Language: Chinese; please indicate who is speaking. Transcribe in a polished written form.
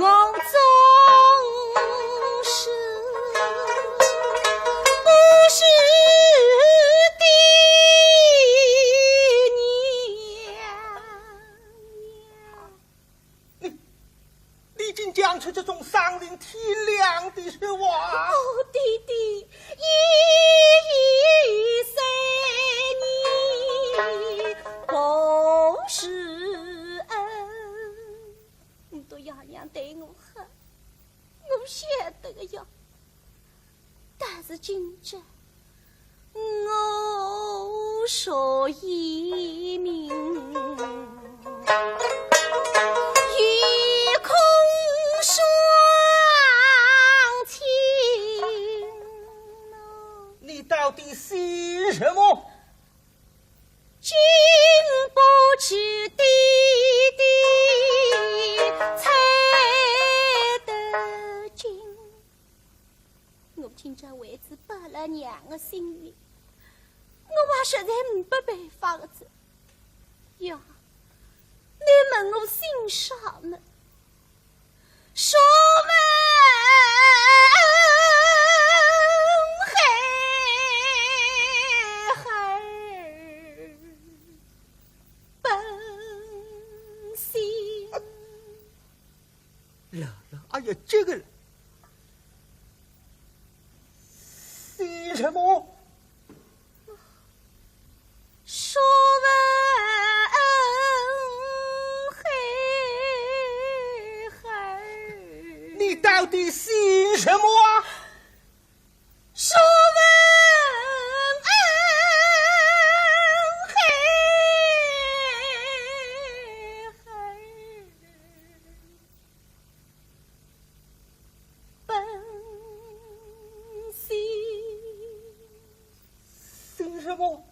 Speaker 1: 我总是不是的
Speaker 2: 娘。你已经讲出这种伤人体谅的说话。
Speaker 1: 哦，弟弟，一岁你不是恩，你都样样对我好，我晓得呀。但是今朝我说一名，与空双亲，
Speaker 2: 你到底姓什么？
Speaker 1: 君不知弟弟才得今。我今朝为子报了娘的心愿，我还实在没办法的子。呀，你问我姓啥呢？说问孩儿本姓。
Speaker 2: 姥姥，哎呀，这个人姓什么？
Speaker 1: 说问孩儿，
Speaker 2: 你到底姓什么啊？
Speaker 1: 说问孩儿本姓。
Speaker 2: 姓什么？